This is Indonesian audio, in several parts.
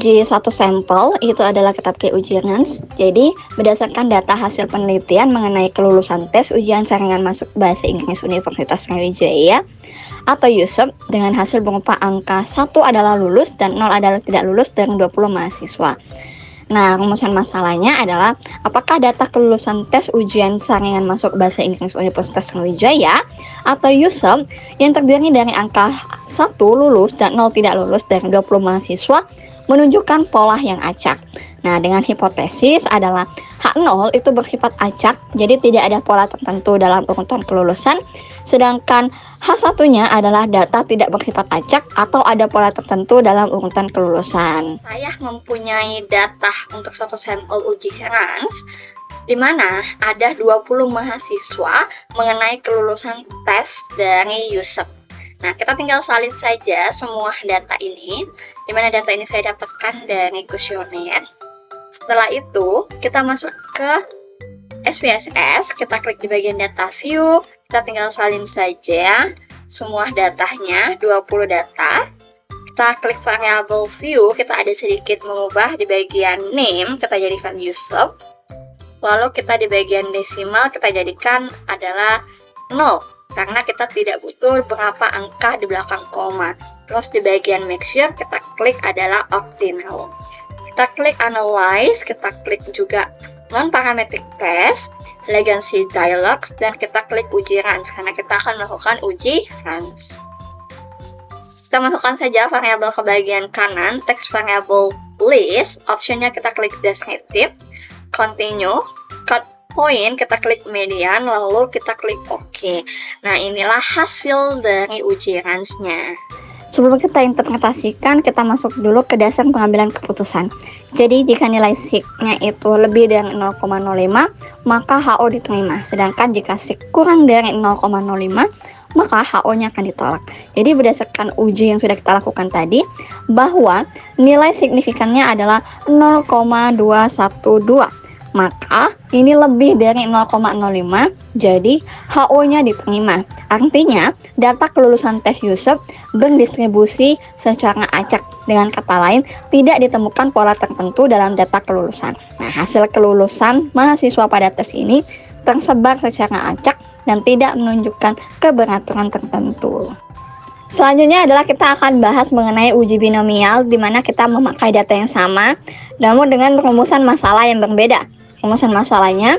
uji satu sampel, itu adalah kita pakai uji RANS. Jadi, berdasarkan data hasil penelitian mengenai kelulusan tes ujian saringan masuk bahasa Inggris Universitas Sriwijaya atau USUP dengan hasil berupa angka 1 adalah lulus dan 0 adalah tidak lulus dari 20 mahasiswa. Nah, rumusan masalahnya adalah apakah data kelulusan tes ujian saringan masuk bahasa Inggris Universitas Sriwijaya atau USUP yang terdiri dari angka 1 lulus dan 0 tidak lulus dari 20 mahasiswa menunjukkan pola yang acak. Nah, dengan hipotesis adalah H0 itu bersifat acak, jadi tidak ada pola tertentu dalam urutan kelulusan, sedangkan H1-nya adalah data tidak bersifat acak atau ada pola tertentu dalam urutan kelulusan. Saya mempunyai data untuk satu sampel uji RANS di mana ada 20 mahasiswa mengenai kelulusan tes dari USUP. Nah, kita tinggal salin saja semua data ini, di mana data ini saya dapatkan dari kuesioner. Setelah itu, kita masuk ke SPSS, kita klik di bagian data view, kita tinggal salin saja semua datanya, 20 data. Kita klik variable view, kita ada sedikit mengubah di bagian name, kita jadikan USUP. Lalu kita di bagian desimal, kita jadikan adalah 0. Karena kita tidak butuh berapa angka di belakang koma. Terus di bagian make sure kita klik adalah optimal. Kita klik analyze, kita klik juga non-parametric test, legacy dialogues, dan kita klik uji RANS karena kita akan melakukan uji RANS. Kita masukkan saja variabel ke bagian kanan, text variable list, optionnya kita klik descriptive, continue, cut point, kita klik median, lalu kita klik OK. Nah, inilah hasil dari uji RANS-nya. Sebelum kita interpretasikan, kita masuk dulu ke dasar pengambilan keputusan. Jadi, jika nilai SIG-nya itu lebih dari 0,05, maka HO diterima. Sedangkan jika SIG kurang dari 0,05, maka HO-nya akan ditolak. Jadi, berdasarkan uji yang sudah kita lakukan tadi, bahwa nilai signifikannya adalah 0,212. Maka ini lebih dari 0,05, jadi HO-nya diterima. Artinya, data kelulusan tes USUP berdistribusi secara acak. Dengan kata lain, tidak ditemukan pola tertentu dalam data kelulusan. Nah, hasil kelulusan mahasiswa pada tes ini tersebar secara acak dan tidak menunjukkan keberaturan tertentu. Selanjutnya adalah kita akan bahas mengenai uji binomial, di mana kita memakai data yang sama, namun dengan rumusan masalah yang berbeda. Rumusan masalahnya,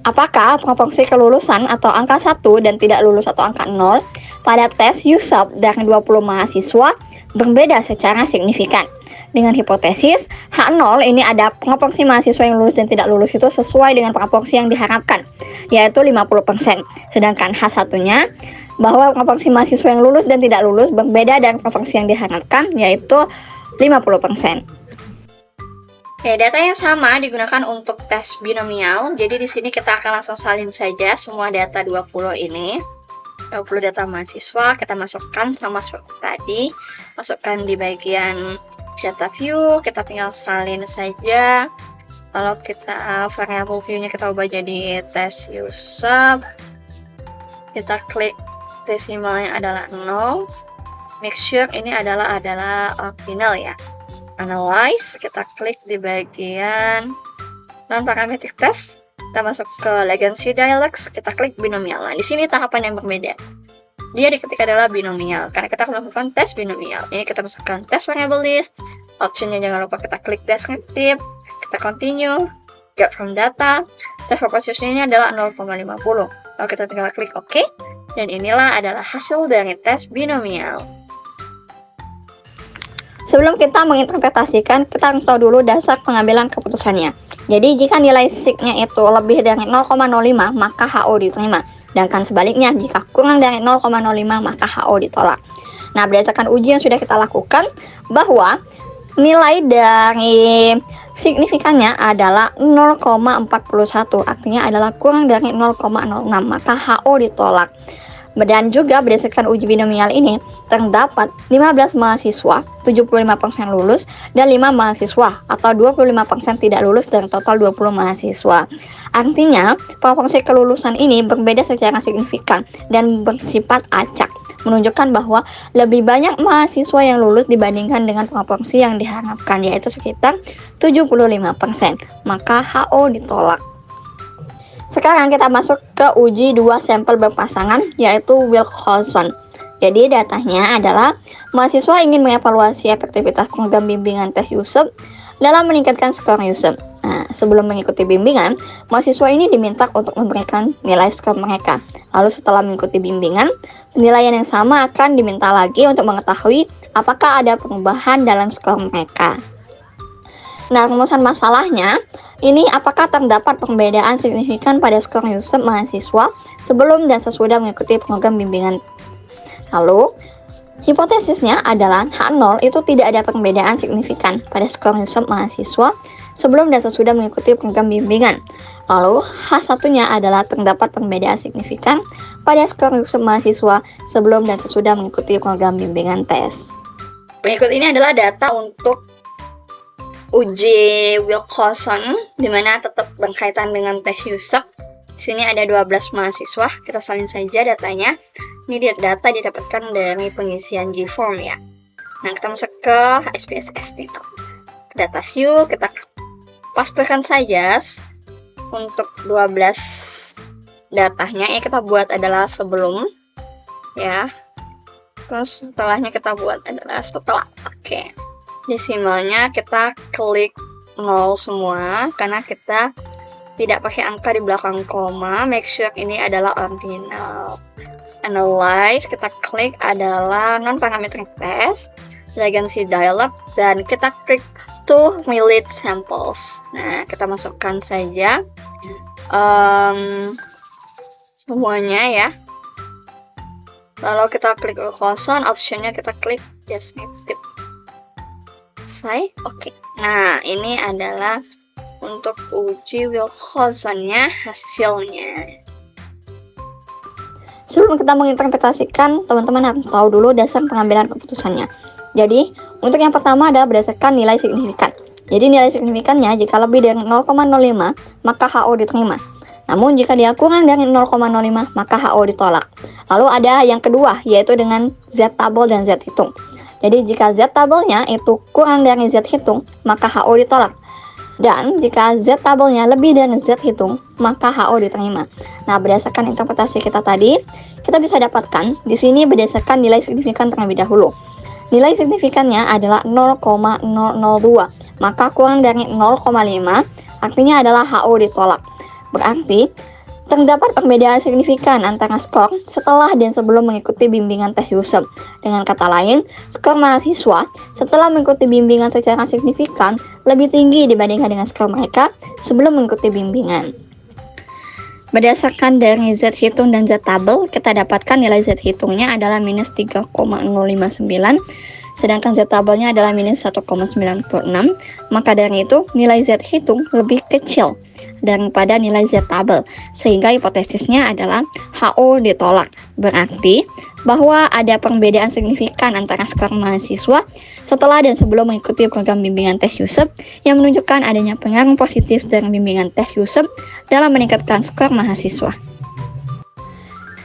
apakah proporsi kelulusan atau angka 1 dan tidak lulus atau angka 0 pada tes USUP dari 20 mahasiswa berbeda secara signifikan. Dengan hipotesis, H0 ini ada proporsi mahasiswa yang lulus dan tidak lulus itu sesuai dengan proporsi yang diharapkan, yaitu 50%. Sedangkan H1-nya, bahwa proporsi mahasiswa yang lulus dan tidak lulus berbeda dengan proporsi yang diharapkan, yaitu 50%. Oke, data yang sama digunakan untuk tes binomial. Jadi di sini kita akan langsung salin saja semua data 20 ini. 20 data mahasiswa kita masukkan sama seperti tadi. Masukkan di bagian data view, kita tinggal salin saja. Lalu kita variable view-nya kita ubah jadi tes USUP. Kita klik desimalnya adalah 0. Make sure ini adalah final ya. Analyze, kita klik di bagian non-parametric test, kita masuk ke legacy dialogues, kita klik binomial. Nah, di sini tahapan yang berbeda. Dia diketik adalah binomial, karena kita akan melakukan tes binomial. Ini kita masukkan test variable list, optionnya jangan lupa kita klik descriptive, kita continue, get from data, test propositionnya adalah 0,50. Lalu kita tinggal klik OK, dan inilah adalah hasil dari tes binomial. Sebelum kita menginterpretasikan, kita harus tahu dulu dasar pengambilan keputusannya. Jadi, jika nilai SIG-nya itu lebih dari 0,05, maka HO diterima. Sedangkan sebaliknya, jika kurang dari 0,05, maka HO ditolak. Nah, berdasarkan uji yang sudah kita lakukan, bahwa nilai dari signifikannya adalah 0,41, artinya adalah kurang dari 0,06, maka HO ditolak. Dan juga berdasarkan uji binomial ini, terdapat 15 mahasiswa, 75% lulus, dan 5 mahasiswa atau 25% tidak lulus dari total 20 mahasiswa. Artinya, proporsi kelulusan ini berbeda secara signifikan dan bersifat acak. menunjukkan bahwa lebih banyak mahasiswa yang lulus dibandingkan dengan proporsi yang diharapkan, yaitu sekitar 75%. Maka HO ditolak. Sekarang kita masuk ke uji 2 sampel berpasangan, yaitu Wilcoxon. Jadi datanya adalah mahasiswa ingin mengevaluasi efektivitas program bimbingan tes USEP dalam meningkatkan skor USEP. Nah, sebelum mengikuti bimbingan, mahasiswa ini diminta untuk memberikan nilai skor mereka. Lalu setelah mengikuti bimbingan, penilaian yang sama akan diminta lagi untuk mengetahui apakah ada perubahan dalam skor mereka. Nah, rumusan masalahnya, ini apakah terdapat perbedaan signifikan pada skor USEP mahasiswa sebelum dan sesudah mengikuti program bimbingan. Lalu, hipotesisnya adalah H0 itu tidak ada perbedaan signifikan pada skor USEP mahasiswa sebelum dan sesudah mengikuti program bimbingan. Lalu, H1-nya adalah terdapat perbedaan signifikan pada skor USEP mahasiswa sebelum dan sesudah mengikuti program bimbingan tes. Berikut ini adalah data untuk uji Wilcoxon, di mana tetap berkaitan dengan tes USEP. Di sini ada 12 mahasiswa, kita salin saja datanya. Ini data didapatkan dari pengisian G-form ya. Nah, kita masuk ke SPSS tinggal. Data view, kita pastikan saja untuk 12 datanya. Yang kita buat adalah sebelum ya. Terus setelahnya kita buat adalah setelah. Oke. Desimalnya kita klik 0 semua karena kita tidak pakai angka di belakang koma. Make sure ini adalah ordinal. Analyze, kita klik adalah non-parametric test, legacy dialog, dan kita klik to relate samples. Nah, kita masukkan saja semuanya ya. Lalu kita klik Wilcoxon, optionnya kita klik definitive. Selesai, oke. Nah, ini adalah untuk uji Wilcoxonnya hasilnya. Sebelum kita menginterpretasikan, teman-teman harus tahu dulu dasar pengambilan keputusannya. Jadi, untuk yang pertama adalah berdasarkan nilai signifikan. Jadi, nilai signifikannya jika lebih dari 0,05, maka HO diterima. Namun, jika dia kurang dari 0,05, maka HO ditolak. Lalu ada yang kedua, yaitu dengan Z tabel dan Z hitung. Jadi, jika Z tabelnya itu kurang dari Z hitung, maka HO ditolak. Dan jika Z tabelnya lebih dari Z hitung, maka HO diterima. Nah, berdasarkan interpretasi kita tadi, kita bisa dapatkan di sini berdasarkan nilai signifikan terlebih dahulu. Nilai signifikannya adalah 0,002, maka kurang dari 0,5 artinya adalah HO ditolak. Berarti terdapat perbedaan signifikan antara skor setelah dan sebelum mengikuti bimbingan tes USEP. Dengan kata lain, skor mahasiswa setelah mengikuti bimbingan secara signifikan lebih tinggi dibandingkan dengan skor mereka sebelum mengikuti bimbingan. Berdasarkan dari Z hitung dan Z tabel, kita dapatkan nilai Z hitungnya adalah minus 3,059, sedangkan Z tabelnya adalah minus 1,96. Maka dari itu, nilai Z hitung lebih kecil daripada nilai Z tabel, sehingga hipotesisnya adalah HO ditolak. Berarti bahwa ada perbedaan signifikan antara skor mahasiswa setelah dan sebelum mengikuti program bimbingan tes USEP yang menunjukkan adanya pengaruh positif dari bimbingan tes USEP dalam meningkatkan skor mahasiswa.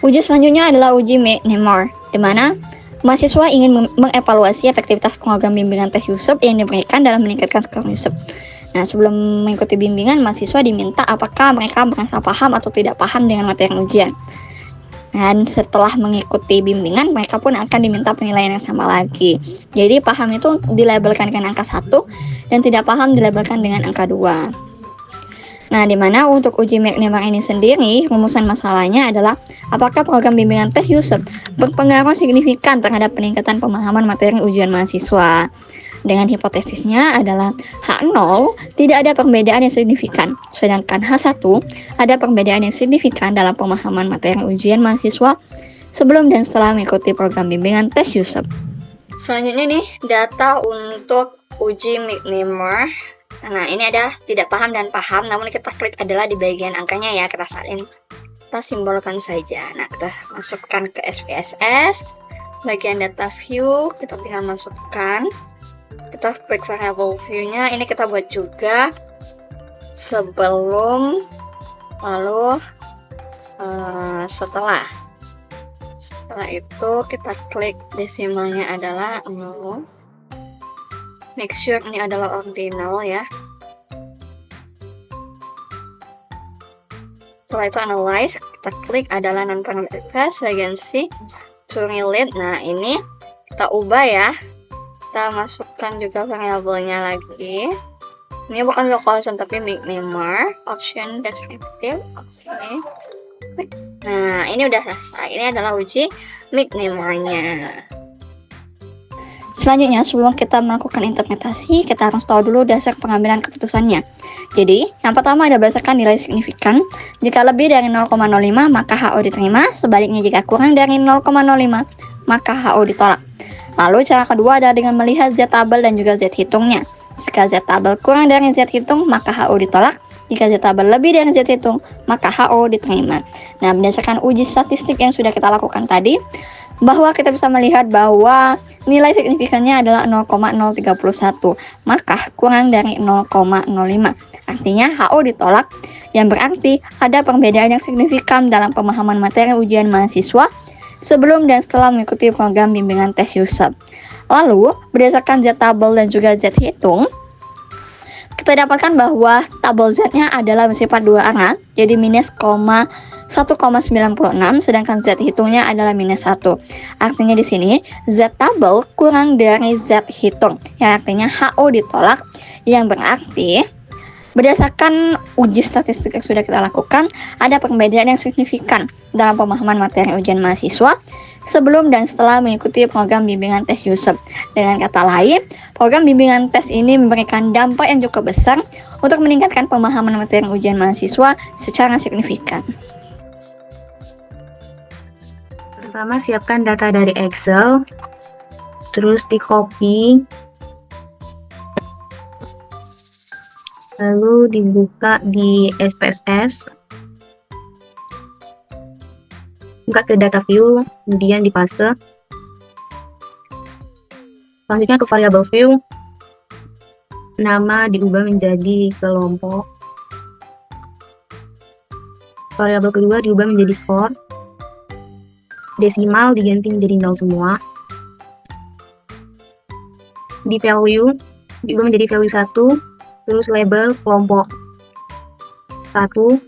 Uji selanjutnya adalah uji McNemar, di mana mahasiswa ingin mengevaluasi efektivitas program bimbingan tes USEP yang diberikan dalam meningkatkan skor USEP. Nah, sebelum mengikuti bimbingan, mahasiswa diminta apakah mereka merasa paham atau tidak paham dengan materi ujian. Dan setelah mengikuti bimbingan, mereka pun akan diminta penilaian yang sama lagi. Jadi, paham itu dilabelkan dengan angka 1, dan tidak paham dilabelkan dengan angka 2. Nah, di mana untuk uji McNemar ini sendiri, rumusan masalahnya adalah apakah program bimbingan tes USEP berpengaruh signifikan terhadap peningkatan pemahaman materi ujian mahasiswa. Dengan hipotesisnya adalah H0 tidak ada perbedaan yang signifikan, sedangkan H1 ada perbedaan yang signifikan dalam pemahaman materi ujian mahasiswa sebelum dan setelah mengikuti program bimbingan tes USEP. Selanjutnya nih, data untuk uji McNemar. Nah, ini ada tidak paham dan paham, namun kita klik adalah di bagian angkanya ya, kita salin. Kita simbolkan saja. Nah, kita masukkan ke SPSS, bagian data view, kita tinggal masukkan. Kita klik variable view-nya, ini kita buat juga sebelum lalu setelah Setelah itu kita klik desimalnya adalah 0. Make sure ini adalah ordinal ya. Setelah itu analyze, kita klik adalah non-parametric test, bagian C, to relate. Nah ini kita ubah ya. Kita masukkan juga variabelnya lagi. Ini bukan location tapi minimal, option descriptive. Oke. Nah ini udah selesai. Ini adalah uji minimalnya. Selanjutnya, sebelum kita melakukan interpretasi, kita harus tahu dulu dasar pengambilan keputusannya. Jadi, yang pertama ada berdasarkan nilai signifikan. Jika lebih dari 0,05, maka HO diterima. Sebaliknya, jika kurang dari 0,05, maka HO ditolak. Lalu, cara kedua adalah dengan melihat Z tabel dan juga Z hitungnya. Jika Z tabel kurang dari Z hitung, maka HO ditolak. Jika Z tabel lebih dari Z hitung, maka HO diterima. Nah, berdasarkan uji statistik yang sudah kita lakukan tadi, bahwa kita bisa melihat bahwa nilai signifikannya adalah 0,031, maka kurang dari 0,05. Artinya HO ditolak, yang berarti ada perbedaan yang signifikan dalam pemahaman materi ujian mahasiswa sebelum dan setelah mengikuti program bimbingan tes USEP. Lalu, berdasarkan Z tabel dan juga Z hitung, kita dapatkan bahwa tabel Z-nya adalah bersifat dua arah, jadi minus 1,96, sedangkan Z hitungnya adalah minus 1. Artinya di sini Z tabel kurang dari Z hitung, yang artinya HO ditolak, yang berarti berdasarkan uji statistik yang sudah kita lakukan, ada perbedaan yang signifikan dalam pemahaman materi ujian mahasiswa sebelum dan setelah mengikuti program bimbingan tes USEP. Dengan kata lain, program bimbingan tes ini memberikan dampak yang cukup besar untuk meningkatkan pemahaman materi ujian mahasiswa secara signifikan. Pertama, siapkan data dari Excel, terus di copy, lalu dibuka di SPSS, buka ke data view, kemudian dipaste. Selanjutnya ke variable view, nama diubah menjadi kelompok, variabel kedua diubah menjadi skor, desimal diganti menjadi 0 semua. Di value diubah menjadi value 1, terus label kelompok 1.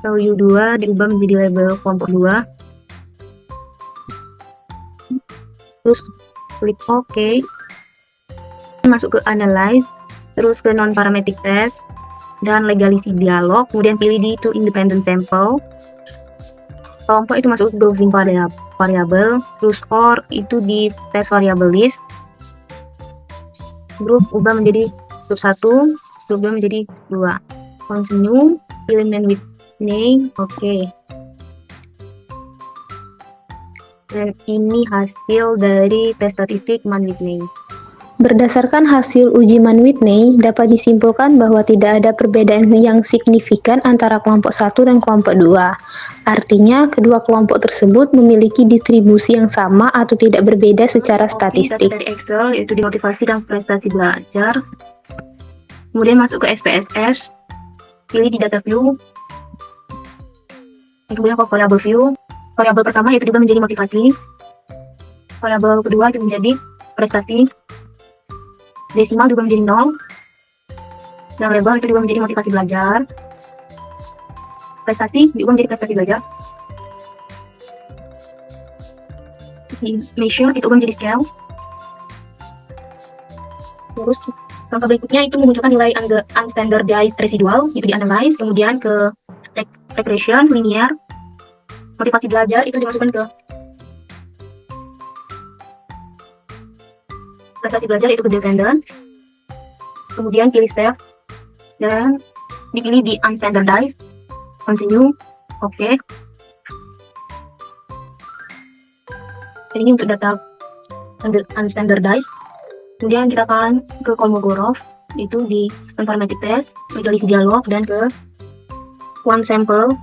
Value 2 diubah menjadi label kelompok 2. Terus klik OK. Masuk ke analyze, terus ke non-parametric test dan legalisi dialog, kemudian pilih di to independent sample. Kelompok itu masuk ke grouping variabel, terus score itu di test variable list. Grup ubah menjadi grup 1, grup 2 menjadi 2. Continue, element with name, oke. Dan ini hasil dari tes statistik Mann-Whitney. Berdasarkan hasil uji Mann-Whitney, dapat disimpulkan bahwa tidak ada perbedaan yang signifikan antara kelompok 1 dan kelompok 2. Artinya, kedua kelompok tersebut memiliki distribusi yang sama atau tidak berbeda secara statistik. Data dari Excel, yaitu di motivasi dan prestasi belajar. Kemudian masuk ke SPSS, pilih di data view, kemudian ke variable view. Variabel pertama yaitu diubah menjadi motivasi, variabel kedua itu menjadi prestasi, desimal diubah menjadi 0, dan label itu diubah menjadi motivasi belajar, prestasi diubah menjadi prestasi belajar, measure itu ubah menjadi scale. Terus langkah berikutnya itu memunculkan nilai unstandardized residual, itu dianalyze, kemudian ke regression linear. Motivasi belajar itu dimasukkan ke prestasi belajar, itu ke dependent, kemudian pilih save dan dipilih di unstandardized, continue, oke. Dan ini untuk data unstandardized. Kemudian kita akan ke Kolmogorov, itu di non-parametric test, legalisi dialog, dan ke one sample.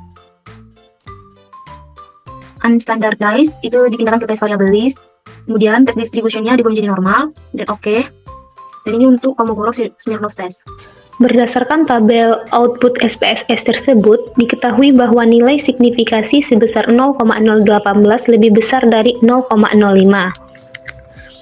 Unstandardized itu dipindahkan ke tes variable list, kemudian tes distributionnya diubah menjadi normal, dan oke. Dan ini untuk Kolmogorov Smirnov test. Berdasarkan tabel output SPSS tersebut, diketahui bahwa nilai signifikasi sebesar 0,018 lebih besar dari 0,05.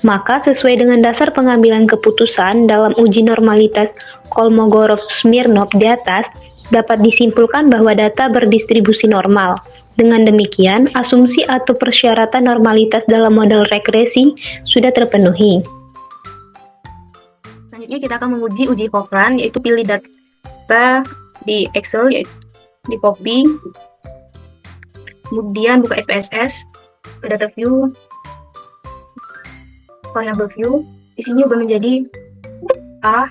Maka sesuai dengan dasar pengambilan keputusan dalam uji normalitas Kolmogorov-Smirnov di atas, dapat disimpulkan bahwa data berdistribusi normal. Dengan demikian, asumsi atau persyaratan normalitas dalam model regresi sudah terpenuhi. Selanjutnya kita akan menguji uji Cochrane, yaitu pilih data di Excel, yaitu di copy, kemudian buka SPSS, ke data view, variable view, di sini ubah menjadi A,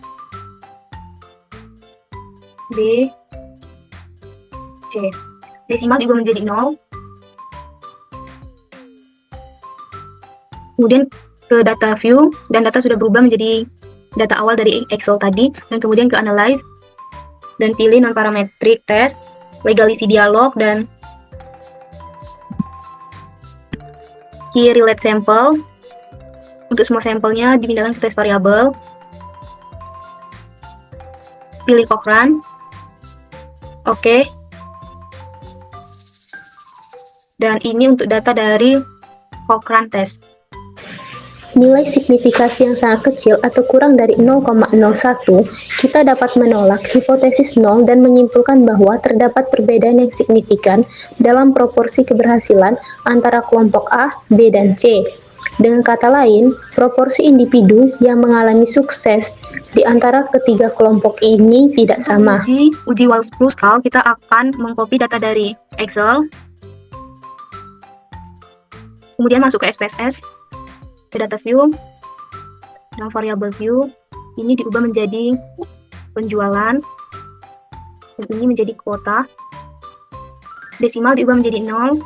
B, C. Desimal diubah menjadi 0. Kemudian ke data view, dan data sudah berubah menjadi data awal dari Excel tadi, dan kemudian ke analyze, dan pilih non-parametric test, legalisi dialog, dan key relate sample. Untuk semua sampelnya dipindahkan ke test variabel. Pilih Cochrane. Oke. Dan ini untuk data dari Cochrane test. Nilai signifikasi yang sangat kecil atau kurang dari 0,01, kita dapat menolak hipotesis 0 dan menyimpulkan bahwa terdapat perbedaan yang signifikan dalam proporsi keberhasilan antara kelompok A, B, dan C. Dengan kata lain, proporsi individu yang mengalami sukses di antara ketiga kelompok ini tidak sama. Uji Walsh-Kruskal, kita akan mengcopy data dari Excel, kemudian masuk ke SPSS, ke data view, dan variable view. Ini diubah menjadi penjualan, dan ini menjadi kuota. Desimal diubah menjadi 0,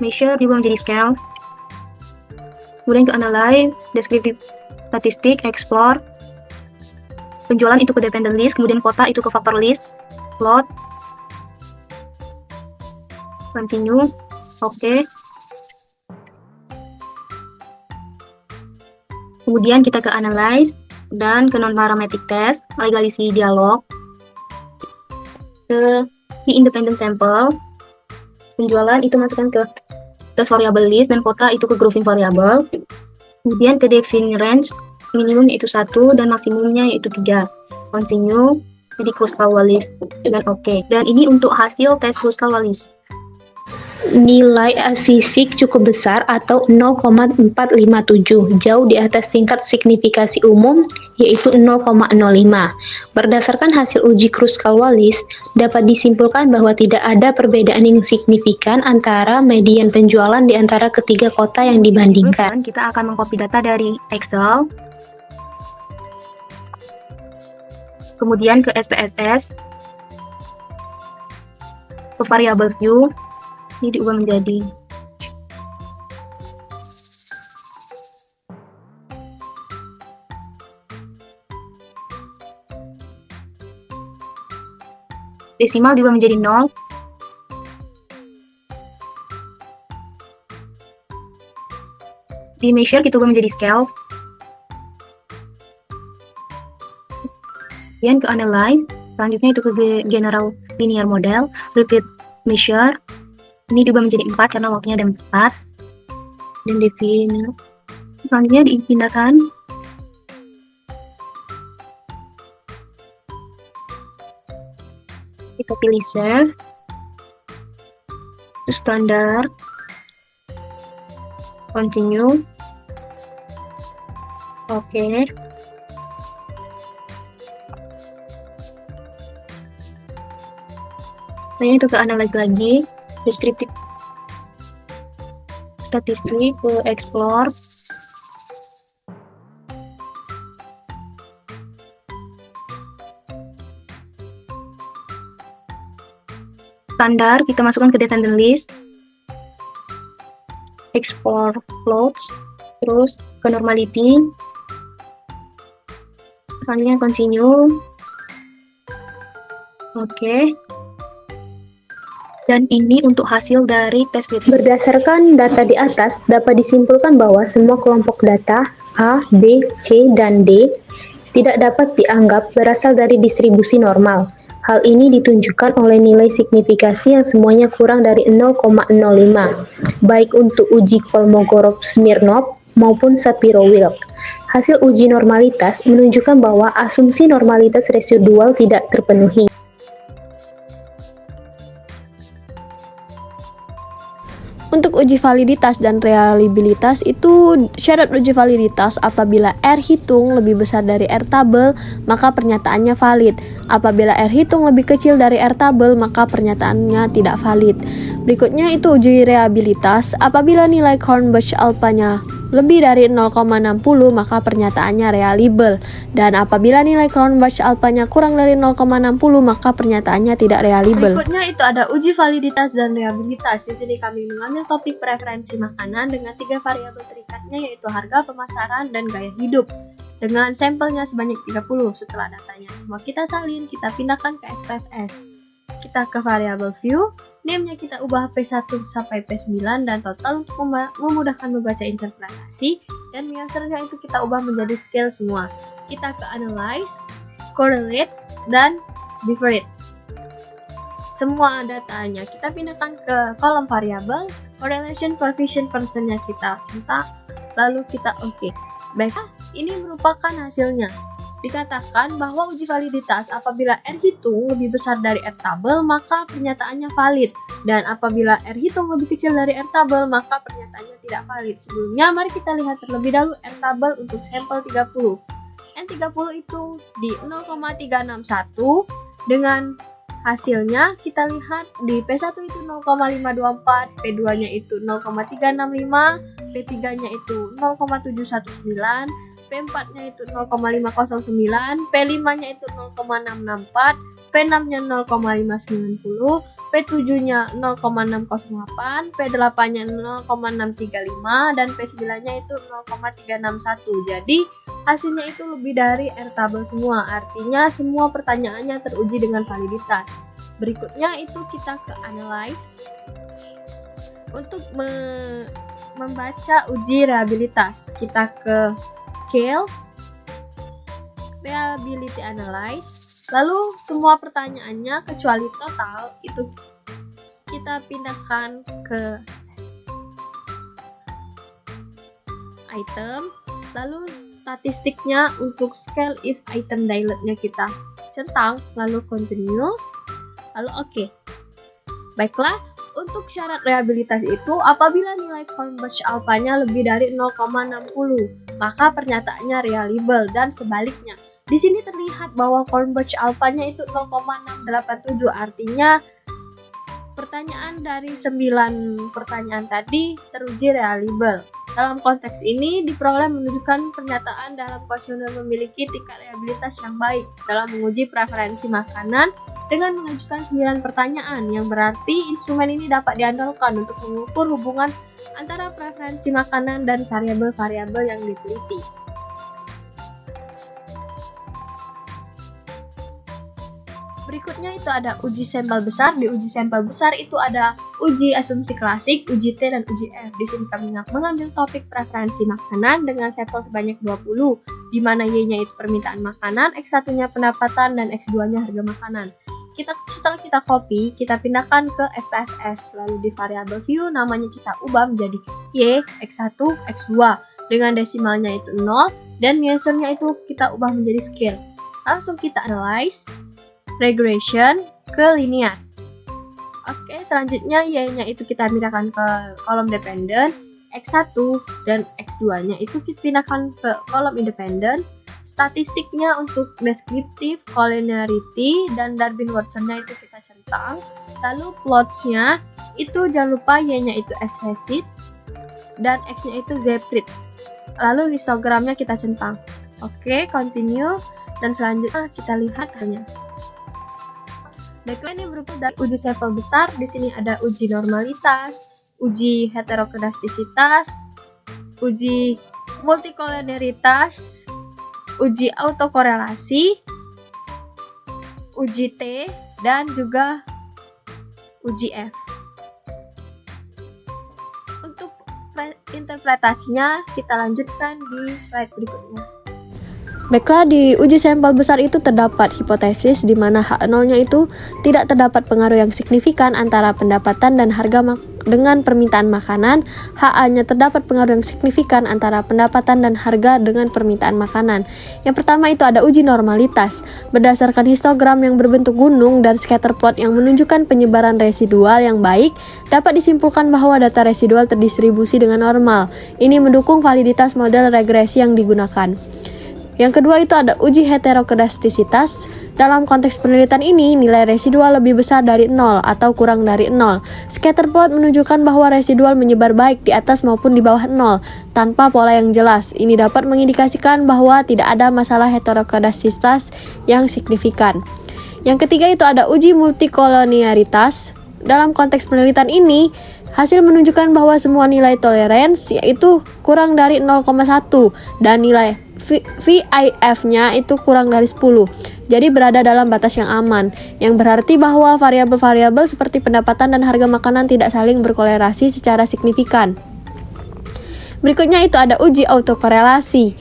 measure diubah menjadi scale. Kemudian ke analyze, descriptive statistik, explore, penjualan itu ke dependent list, kemudian kota itu ke factor list, plot, continue, oke. Kemudian kita ke analyze, dan ke non-parametric test, legalisi dialog, ke independent sample, penjualan itu masukkan ke test variable list, dan kota itu ke grouping variable. Kemudian ke define range, minimum yaitu 1 dan maksimumnya yaitu 3. Continue, jadi Kruskal-Wallis, dan oke. Dan ini untuk hasil tes Kruskal-Wallis. Nilai asisik cukup besar atau 0,457, jauh di atas tingkat signifikasi umum yaitu 0,05. Berdasarkan hasil uji Kruskal-Wallis, dapat disimpulkan bahwa tidak ada perbedaan yang signifikan antara median penjualan di antara ketiga kota yang dibandingkan. Kita akan mengcopy data dari Excel, kemudian ke SPSS, ke variable view, ini diubah menjadi desimal, diubah menjadi 0. Di measure kita ubah menjadi scale. Kemudian ke analyze, selanjutnya itu ke general linear model, repeat measure. Ini diubah menjadi 4 karena waktunya ada 4. Dan define. Selanjutnya dipindahkan. Kita pilih save. Standar. Continue. Oke. Nah, itu ke analyze lagi. Descriptive statistik, ke explore, standar kita masukkan ke dependent list, explore plots, terus ke normality, selanjutnya continue, oke. Dan ini untuk hasil dari tes fit. Berdasarkan data di atas, dapat disimpulkan bahwa semua kelompok data A, B, C, dan D tidak dapat dianggap berasal dari distribusi normal. Hal ini ditunjukkan oleh nilai signifikasi yang semuanya kurang dari 0,05, baik untuk uji Kolmogorov-Smirnov maupun Shapiro-Wilk. Hasil uji normalitas menunjukkan bahwa asumsi normalitas residual tidak terpenuhi. Untuk uji validitas dan reliabilitas itu syarat uji validitas apabila R hitung lebih besar dari R tabel maka pernyataannya valid. Apabila R hitung lebih kecil dari R tabel maka pernyataannya tidak valid. Berikutnya itu uji reliabilitas apabila nilai Kornbusch alpha-nya lebih dari 0,60 maka pernyataannya reliable, dan apabila nilai Kornbusch alpha-nya kurang dari 0,60 maka pernyataannya tidak reliable. Berikutnya itu ada uji validitas dan reliabilitas. Di sini kami mengambil topik preferensi makanan dengan 3 variabel terikatnya, yaitu harga, pemasaran, dan gaya hidup. Dengan sampelnya sebanyak 30. Setelah datanya semua kita salin, kita pindahkan ke SPSS. Kita ke variabel view, name-nya kita ubah P1 sampai P9 dan total untuk memudahkan membaca interpretasi, dan measurenya itu kita ubah menjadi scale semua. Kita ke analyze, correlate, dan divide. Semua datanya kita pindahkan ke kolom variabel, correlation coefficient persennya kita centang, lalu kita oke. Baiklah, ini merupakan hasilnya. Dikatakan bahwa uji validitas apabila R hitung lebih besar dari R tabel maka pernyataannya valid, dan apabila R hitung lebih kecil dari R tabel maka pernyataannya tidak valid. Sebelumnya mari kita lihat terlebih dahulu R tabel untuk sampel 30. N30 itu di 0,361, dengan hasilnya kita lihat di P1 itu 0,524, P2 nya itu 0,365, P3 nya itu 0,719, P4 nya itu 0,509, P5 nya itu 0,664, P6 nya 0,590, P7 nya 0,608, P8 nya 0,635, dan P9 nya itu 0,361. Jadi hasilnya itu lebih dari R tabel semua, artinya semua pertanyaannya teruji dengan validitas. Berikutnya itu kita ke analyze untuk membaca uji reliabilitas. Kita ke scale, reliability analyze, lalu semua pertanyaannya kecuali total itu kita pindahkan ke item, lalu statistiknya untuk scale if item dilate-nya kita centang, lalu continue, lalu oke. Baiklah, untuk syarat reliabilitas itu apabila nilai Kornbusch alpha-nya lebih dari 0,60 maka pernyataannya reliable, dan sebaliknya. Di sini terlihat bahwa Kornbusch alpha-nya itu 0,687, artinya pertanyaan dari 9 pertanyaan tadi teruji reliable. Dalam konteks ini, diperoleh menunjukkan pernyataan dalam kuesioner memiliki tingkat reliabilitas yang baik dalam menguji preferensi makanan dengan mengajukan 9 pertanyaan, yang berarti instrumen ini dapat diandalkan untuk mengukur hubungan antara preferensi makanan dan variabel-variabel yang diteliti. Berikutnya itu ada uji sampel besar. Di uji sampel besar itu ada uji asumsi klasik, uji T, dan uji F. Di sini kami mengambil topik preferensi makanan dengan sampel sebanyak 20, di mana Y-nya itu permintaan makanan, X1-nya pendapatan, dan X2-nya harga makanan. Setelah kita copy, kita pindahkan ke SPSS, lalu di variabel view namanya kita ubah menjadi Y, X1, X2 dengan desimalnya itu 0, dan measurenya itu kita ubah menjadi scale. Langsung kita analyze, regression ke linear. Oke, selanjutnya Y-nya itu kita pindahkan ke kolom dependent, X1 dan X2-nya itu kita pindahkan ke kolom independent. Statistiknya untuk deskriptif, collinearity, dan Darwin-Watson-nya itu kita centang. Lalu plots-nya itu jangan lupa Y-nya itu S-Facet dan X-nya itu Z-Prit. Lalu histogramnya kita centang. Oke, continue, dan selanjutnya kita lihat hanya. Baiklah, ini berupa dari uji sampel besar. Di sini ada uji normalitas, uji heterokedastisitas, uji multikolonialitas, uji autokorelasi, uji T, dan juga uji F. Untuk interpretasinya kita lanjutkan di slide berikutnya. Baiklah, di uji sampel besar itu terdapat hipotesis di mana H0-nya itu tidak terdapat pengaruh yang signifikan antara pendapatan dan harga dengan permintaan makanan. HA-nya terdapat pengaruh yang signifikan antara pendapatan dan harga dengan permintaan makanan. Yang pertama itu ada uji normalitas. Berdasarkan histogram yang berbentuk gunung dan scatter plot yang menunjukkan penyebaran residual yang baik, dapat disimpulkan bahwa data residual terdistribusi dengan normal. Ini mendukung validitas model regresi yang digunakan. Yang kedua itu ada uji heterokedastisitas. Dalam konteks penelitian ini, nilai residual lebih besar dari 0 atau kurang dari 0. Scatter plot menunjukkan bahwa residual menyebar baik di atas maupun di bawah 0, tanpa pola yang jelas. Ini dapat mengindikasikan bahwa tidak ada masalah heterokedastisitas yang signifikan. Yang ketiga itu ada uji multikolonialitas. Dalam konteks penelitian ini, hasil menunjukkan bahwa semua nilai tolerance yaitu kurang dari 0,1 dan nilai VIF-nya itu kurang dari 10. Jadi berada dalam batas yang aman, yang berarti bahwa variabel-variabel seperti pendapatan dan harga makanan tidak saling berkorelasi secara signifikan. Berikutnya itu ada uji autokorelasi.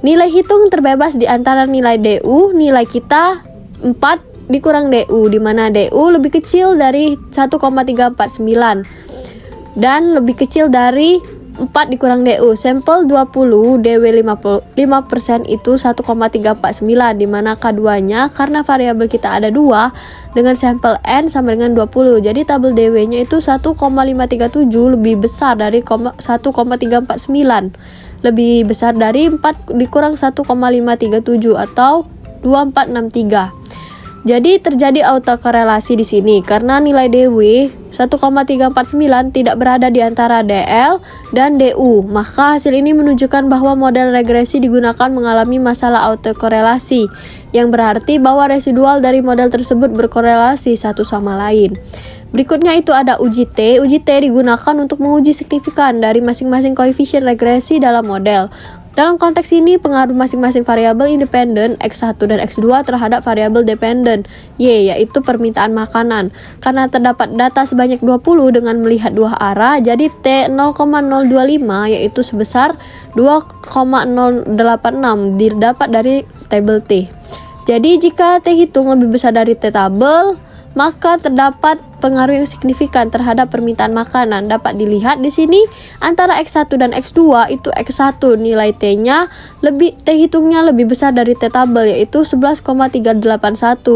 Nilai hitung terbebas di antara nilai DU, nilai kita 4 dikurang DU, di mana DU lebih kecil dari 1,349 dan lebih kecil dari 4 dikurang DU. Sampel 20, DW 5% itu 1,349, di mana K2-nya karena variabel kita ada 2 dengan sampel N sama dengan 20. Jadi tabel DW-nya itu 1,537 lebih besar dari 1,349. Lebih besar dari 4 dikurang 1,537 atau 2463. Jadi terjadi autokorelasi di sini karena nilai DW 1,349 tidak berada di antara DL dan DU. Maka hasil ini menunjukkan bahwa model regresi digunakan mengalami masalah autokorelasi, yang berarti bahwa residual dari model tersebut berkorelasi satu sama lain. Berikutnya itu ada uji T. Uji T digunakan untuk menguji signifikan dari masing-masing koefisien regresi dalam model. Dalam konteks ini, pengaruh masing-masing variabel independen X1 dan X2 terhadap variabel dependen Y, yaitu permintaan makanan. Karena terdapat data sebanyak 20 dengan melihat dua arah, jadi T 0,025 yaitu sebesar 2,086 didapat dari tabel T. Jadi jika T hitung lebih besar dari T tabel, maka terdapat pengaruh yang signifikan terhadap permintaan makanan. Dapat dilihat di sini antara X1 dan X2 itu X1 nilai T-nya T hitungnya lebih besar dari T tabel yaitu 11,381,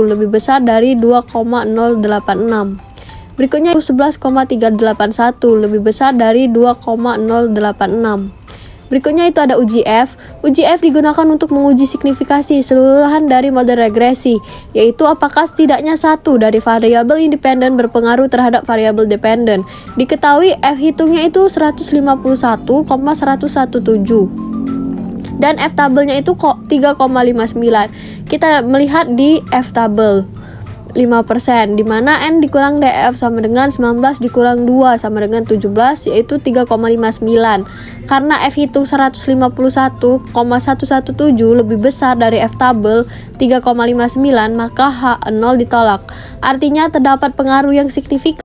lebih besar dari 2,086. Berikutnya 11,381 lebih besar dari 2,086. Berikutnya itu ada uji F. Uji F digunakan untuk menguji signifikasi keseluruhan dari model regresi, yaitu apakah setidaknya satu dari variabel independen berpengaruh terhadap variabel dependen. Diketahui F hitungnya itu 151,117 dan F tabelnya itu 3,59. Kita melihat di F tabel 5%, di mana N dikurang DF sama dengan 19 dikurang 2 sama dengan 17, yaitu 3,59. Karena F hitung 151,117 lebih besar dari F tabel 3,59, maka H0 ditolak. Artinya terdapat pengaruh yang signifikan